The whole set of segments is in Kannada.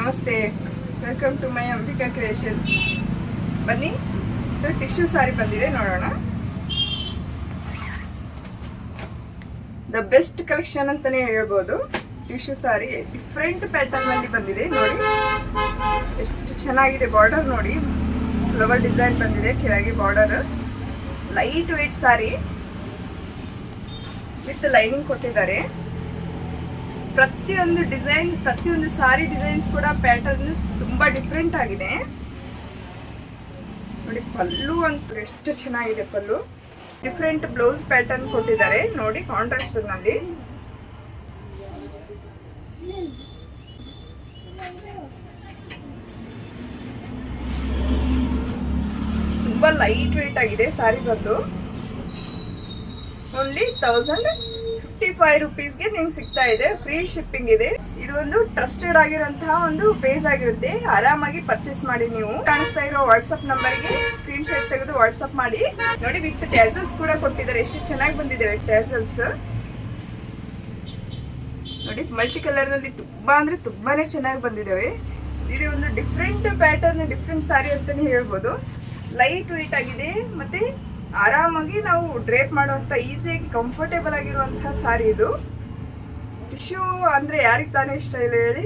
ನಮಸ್ತೆ, welcome to my Ambika creations. ಬನ್ನಿ, ಇದು ಟಿಶ್ಯೂ ಸಾರಿ ಬಂದಿದೆ, ನೋಡೋಣ. ದ ಬೆಸ್ಟ್ ಕಲೆಕ್ಷನ್ ಅಂತಾನೆ ಹೇಳ್ಬೋದು. ಟಿಶ್ಯೂ ಸಾರಿ ಡಿಫ್ರೆಂಟ್ ಪ್ಯಾಟರ್ನ್ ಅಲ್ಲಿ ಬಂದಿದೆ ನೋಡಿ. ಎಷ್ಟು ಚೆನ್ನಾಗಿದೆ. ಬಾರ್ಡರ್ ನೋಡಿ, ಫ್ಲವರ್ ಡಿಸೈನ್ ಬಂದಿದೆ, ಕೆಳಗೆ border. Light weight sorry with lining ಕೊಟ್ಟಿದ್ದಾರೆ. ಪ್ರತಿಯೊಂದು ಡಿಸೈನ್, ಪ್ರತಿಯೊಂದು ಸಾರಿ ಡಿಸೈನ್ಸ್ ಕೂಡ ಪ್ಯಾಟರ್ನ್ ತುಂಬಾ ಡಿಫ್ರೆಂಟ್ ಆಗಿದೆ ನೋಡಿ. ಪಲ್ಲು ಅಂತೂ ಎಷ್ಟು ಚೆನ್ನಾಗಿದೆ. ಪಲ್ಲು ಡಿಫ್ರೆಂಟ್ ಬ್ಲೌಸ್ ಪ್ಯಾಟರ್ನ್ ಕೊಟ್ಟಿದ್ದಾರೆ ನೋಡಿ, ಕಾಂಟ್ರಾಸ್ಟ್ ನಲ್ಲಿ. ತುಂಬಾ ಲೈಟ್ ವೇಟ್ ಆಗಿದೆ ಸಾರಿ ಬಂದು. ಓನ್ಲಿ 1055 rupeesಗೆ ನಿಮ್ಗೆ ಸಿಗ್ತಾ ಇದೆ. ಫ್ರೀ ಶಿಪ್ಪಿಂಗ್ ಇದೆ. ಇದು ಒಂದು ಟ್ರಸ್ಟೆಡ್ ಆಗಿರುವಂತಹ ಒಂದು ಪೇಜ್ ಆಗಿರುತ್ತೆ. ಆರಾಮಾಗಿ ಪರ್ಚೇಸ್ ಮಾಡಿ. ನೀವು ಕಾಣಿಸ್ತಾ ಇರೋ ವಾಟ್ಸ್ಆಪ್ ನಂಬರ್ಗೆ ಸ್ಕ್ರೀನ್ ಶಾಟ್ ತೆಗೆದು ವಾಟ್ಸ್ಆಪ್ ಮಾಡಿ ನೋಡಿ. ವಿತ್ ಟ್ಯಾಸಲ್ಸ್ ಕೂಡ ಕೊಟ್ಟಿದ್ದಾರೆ. ಎಷ್ಟು ಚೆನ್ನಾಗಿ ಬಂದಿದೆ ಟ್ಯಾಸಲ್ಸ್ ನೋಡಿ. ಮಲ್ಟಿ ಕಲರ್ ನಲ್ಲಿ ತುಂಬಾ ಅಂದ್ರೆ ತುಂಬಾನೇ ಚೆನ್ನಾಗಿ ಬಂದಿದ್ದಾವೆ. ಇದು ಒಂದು ಡಿಫ್ರೆಂಟ್ ಪ್ಯಾಟರ್ನ್, ಡಿಫ್ರೆಂಟ್ ಸಾರಿ ಅಂತಾನೆ ಹೇಳ್ಬೋದು. ಲೈಟ್ ವೇಟ್ ಆಗಿದೆ, ಮತ್ತೆ ಆರಾಮಾಗಿ ನಾವು ಡ್ರೇಪ್ ಮಾಡುವಂತ ಈಸಿಯಾಗಿ ಕಂಫರ್ಟೇಬಲ್ ಆಗಿರುವಂತಹ ಸಾರಿ ಇದು. ಟಿಶ್ಯೂ ಅಂದ್ರೆ ಯಾರಿಗೆ ತಾನೇ ಇಷ್ಟ ಇಲ್ಲ ಹೇಳಿ.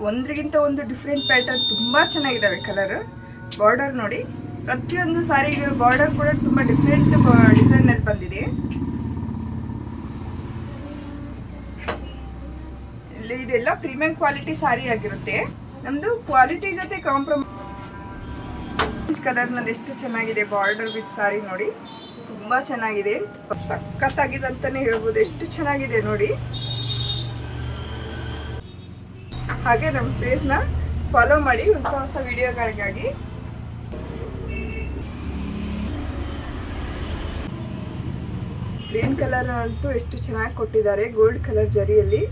ಒಂದ್ರಿಗಿಂತ ಒಂದು ಡಿಫ್ರೆಂಟ್ ಪ್ಯಾಟರ್ನ್ ತುಂಬಾ ಚೆನ್ನಾಗಿದ್ದಾವೆ. ಕಲರ್, ಬಾರ್ಡರ್ ನೋಡಿ. ಪ್ರತಿಯೊಂದು ಸಾರಿಗಳು ಬಾರ್ಡರ್ ಕೂಡ ತುಂಬಾ ಡಿಫ್ರೆಂಟ್ ಡಿಸೈನ್ ಅಲ್ಲಿ ಬಂದಿದೆ. ಇಲ್ಲಿ ಇದೆಲ್ಲ ಪ್ರೀಮಿಯಂ ಕ್ವಾಲಿಟಿ ಸಾರಿ ಆಗಿರುತ್ತೆ. ನಮ್ದು ಕ್ವಾಲಿಟಿ ಜೊತೆ ಕಾಂಪ್ರಮೈಸ್. ಕಲರ್ ನಲ್ಲಿ ಎಷ್ಟು ಚೆನ್ನಾಗಿದೆ ಬಾರ್ಡರ್ ವಿತ್ ಸಾರಿ ನೋಡಿ. ತುಂಬಾ ಚೆನ್ನಾಗಿದೆ, ಸಖತ್ತಾಗಿದೆ ಅಂತಾನೆ ಹೇಳ್ಬೋದು. ಎಷ್ಟು ಚೆನ್ನಾಗಿದೆ ನೋಡಿ. ಹಾಗೆ ನಮ್ಮ ಪೇಜ್ ನ ಫಾಲೋ ಮಾಡಿ ಹೊಸ ಹೊಸ ವಿಡಿಯೋಗಳಿಗಾಗಿ. ಗ್ರೀನ್ ಕಲರ್ ಅಂತೂ ಎಷ್ಟು ಚೆನ್ನಾಗಿ ಕೊಟ್ಟಿದ್ದಾರೆ. Gold colour ಜರಿಯಲ್ಲಿ